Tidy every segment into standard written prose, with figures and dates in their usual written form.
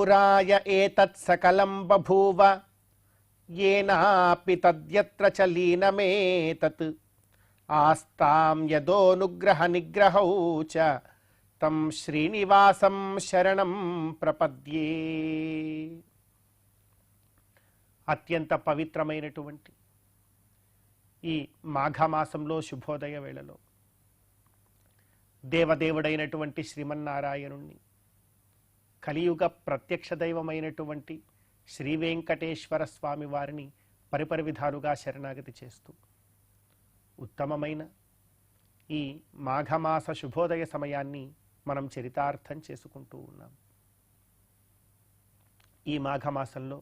పురాయ ఏతత్ సకలం బభూవ ఏనాపి తద్యత్ర చ లీనమేతత్ ఆస్తాం యదోనుగ్రహ నిగ్రహౌ చ తం శ్రీనివాసం శరణం ప్రపద్యే. అత్యంత పవిత్రమైనటువంటి ఈ మాఘమాసంలో శుభోదయ వేళలో దేవదేవుడైనటువంటి శ్రీమన్నారాయణుణ్ణి, కలియుగ ప్రత్యక్ష దైవమైనటువంటి శ్రీ వెంకటేశ్వర స్వామి వారిని పరిపరి విధాలుగా శరణాగతి చేస్తూ ఉత్తమమైన ఈ మాఘమాస శుభోదయ సమయాన్ని మనం చరితార్థం చేసుకుంటూ ఉన్నాం. ఈ మాఘమాసంలో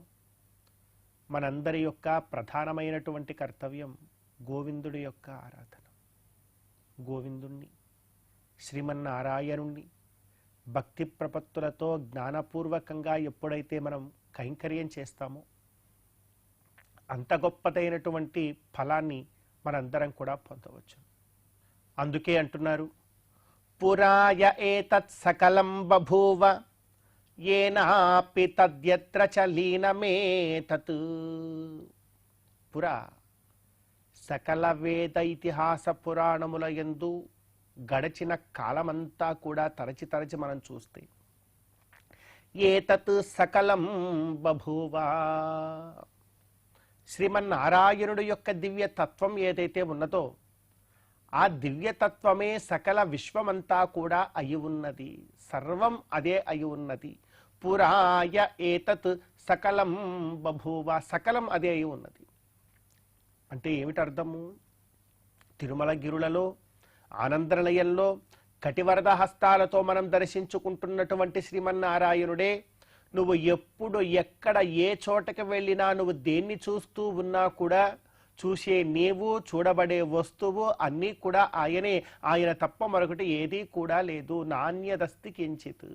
మనందరి యొక్క ప్రధానమైనటువంటి కర్తవ్యం గోవిందుడి యొక్క ఆరాధన. గోవిందుణ్ణి, శ్రీమన్నారాయణుణ్ణి భక్తి ప్రపత్తులతో జ్ఞానపూర్వకంగా ఎప్పుడైతే మనం కైంకర్యం చేస్తామో అంత గొప్పదైనటువంటి ఫలాన్ని మనందరం కూడా పొందవచ్చు. అందుకే అంటున్నారు, పురాయ ఏతత్ సకలం బభూవ ఏనాపి తద్యత్ర చ లీనమేతత్. పురా సకల వేద ఇతిహాస పురాణముల యందు గడచిన కాలమంతా కూడా తరచి తరచి మనం చూస్తే ఏతత్ సకలం బభూవ, శ్రీమన్నారాయణుడు యొక్క దివ్య తత్వం ఏదైతే ఉన్నదో ఆ దివ్యతత్వమే సకల విశ్వమంతా కూడా అయి ఉన్నది, సర్వం అదే అయి ఉన్నది. పురాయ ఏతత్ సకలం బభూవ, సకలం అదే అయి ఉన్నది అంటే ఏమిటి అర్థము? తిరుమల గిరులలో ఆనందనిలయంలో కటివరద హస్తాలతో మనం దర్శించుకుంటున్నటువంటి శ్రీమన్నారాయణుడే నువ్వు ఎప్పుడు ఎక్కడ ఏ చోటకి వెళ్ళినా, నువ్వు దేన్ని చూస్తూ ఉన్నా కూడా చూసే నీవు, చూడబడే వస్తువు అన్నీ కూడా ఆయనే. ఆయన తప్ప మరొకటి ఏదీ కూడా లేదు. నాణ్యదస్తి కించిత్,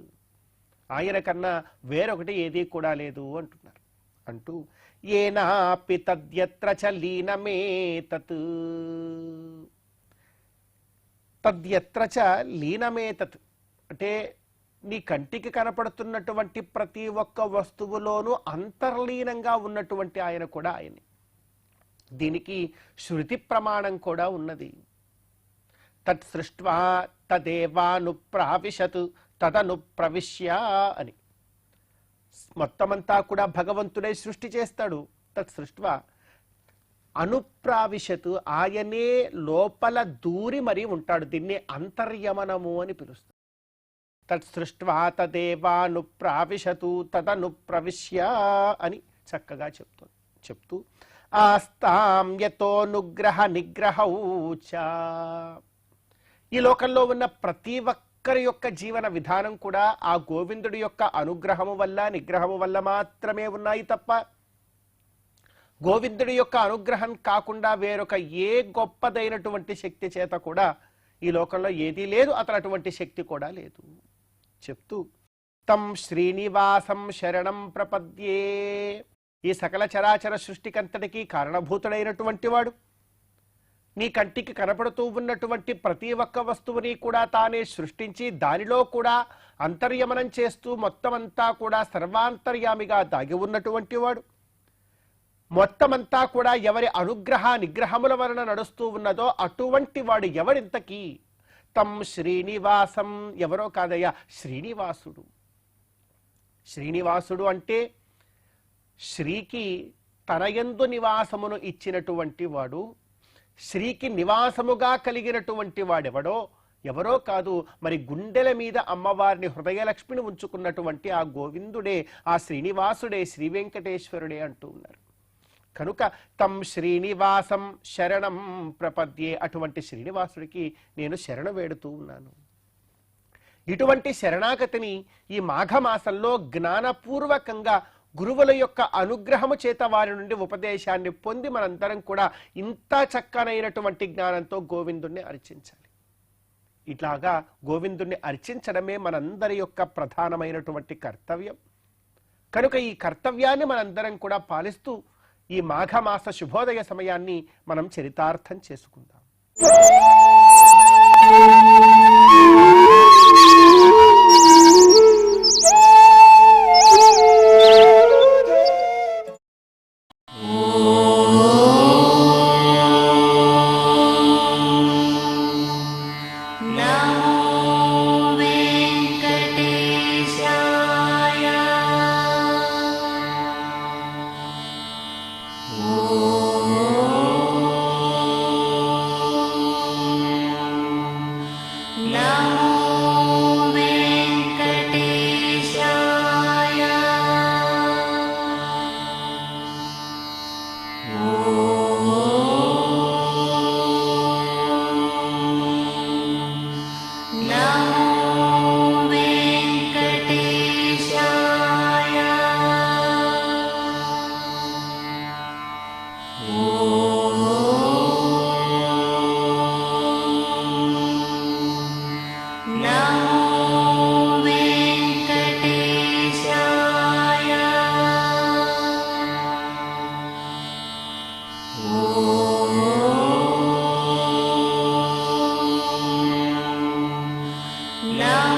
ఆయన కన్నా వేరొకటి ఏదీ కూడా లేదు అంటున్నారు. అంటూ ఏనాపి తద్యత్ర చ లీనమేతత్, తద్యత్ర చ లీనమేతత్ అంటే నీ కంటికి కనపడుతున్నటువంటి ప్రతి ఒక్క వస్తువులోనూ అంతర్లీనంగా ఉన్నటువంటి ఆయన కూడా ఆయనే. దీనికి శృతి ప్రమాణం కూడా ఉన్నది. తత్ సృష్ట్వా తదేవాను ప్రావిశత్ తదను ప్రవిశ్య అని. మొత్తమంతా కూడా భగవంతుడే సృష్టి చేస్తాడు. తత్ సృష్ట్వా అనుప్రావిశత్, ఆయనే లోపల దూరి మరీ ఉంటాడు. దీన్ని అంతర్యమనము అని పిలుస్తారు. తత్ సృష్ట్వా తదేవాను ప్రావిశతు తదను ప్రవిశ్య అని చక్కగా చెప్తూ ఆస్తాం యతోనుగ్రహ నిగ్రహౌ చ. ఈ లోకంలో ఉన్న ప్రతి ఒక్కరి యొక్క జీవన విధానం కూడా ఆ గోవిందుడి యొక్క అనుగ్రహము వల్ల, నిగ్రహము వల్ల మాత్రమే ఉన్నాయి తప్ప గోవిందుడి యొక్క అనుగ్రహం కాకుండా వేరొక ఏ గొప్పదైనటువంటి శక్తి చేత కూడా ఈ లోకంలో ఏదీ లేదు. అతను అటువంటి శక్తి కూడా లేదు చెప్తూ తం శ్రీనివాసం శరణం ప్రపద్యే. ఈ సకల చరాచర సృష్టికంతటికి కారణభూతుడైనటువంటి వాడు, నీ కంటికి కనపడుతూ ఉన్నటువంటి ప్రతి ఒక్క వస్తువుని కూడా తానే సృష్టించి దానిలో కూడా అంతర్యమనం చేస్తూ మొత్తమంతా కూడా సర్వాంతర్యామిగా దాగి ఉన్నటువంటి వాడు, మొత్తమంతా కూడా ఎవరి అనుగ్రహ నిగ్రహముల వలన నడుస్తూ ఉన్నదో అటువంటి వాడు ఎవరింతకీ? తం శ్రీనివాసం, ఎవరో కాదయ్యా, శ్రీనివాసుడు. శ్రీనివాసుడు అంటే శ్రీకి తనయందు నివాసమును ఇచ్చినటువంటి వాడు, శ్రీకి నివాసముగా కలిగినటువంటి వాడెవడో ఎవరో కాదు, మరి గుండెల మీద అమ్మవారిని హృదయలక్ష్మిని ఉంచుకున్నటువంటి ఆ గోవిందుడే, ఆ శ్రీనివాసుడే, శ్రీ వెంకటేశ్వరుడే అంటూ ఉన్నారు. కనుక తం శ్రీనివాసం శరణం ప్రపద్యే, అటువంటి శ్రీనివాసుడికి నేను శరణ వేడుతూ ఉన్నాను. ఇటువంటి శరణాగతిని ఈ మాఘమాసంలో జ్ఞానపూర్వకంగా గురువుల యొక్క అనుగ్రహము చేత వారి నుండి ఉపదేశాన్ని పొంది మనందరం కూడా ఇంత చక్కనైనటువంటి జ్ఞానంతో గోవిందుణ్ణి అర్చించాలి. ఇట్లాగా గోవిందుణ్ణి అర్చించడమే మనందరి యొక్క ప్రధానమైనటువంటి కర్తవ్యం. కనుక ఈ కర్తవ్యాన్ని మనందరం కూడా పాలిస్తూ ఈ మాఘమాస శుభోదయ సమయాన్ని మనం చరితార్థం చేసుకుందాం. నా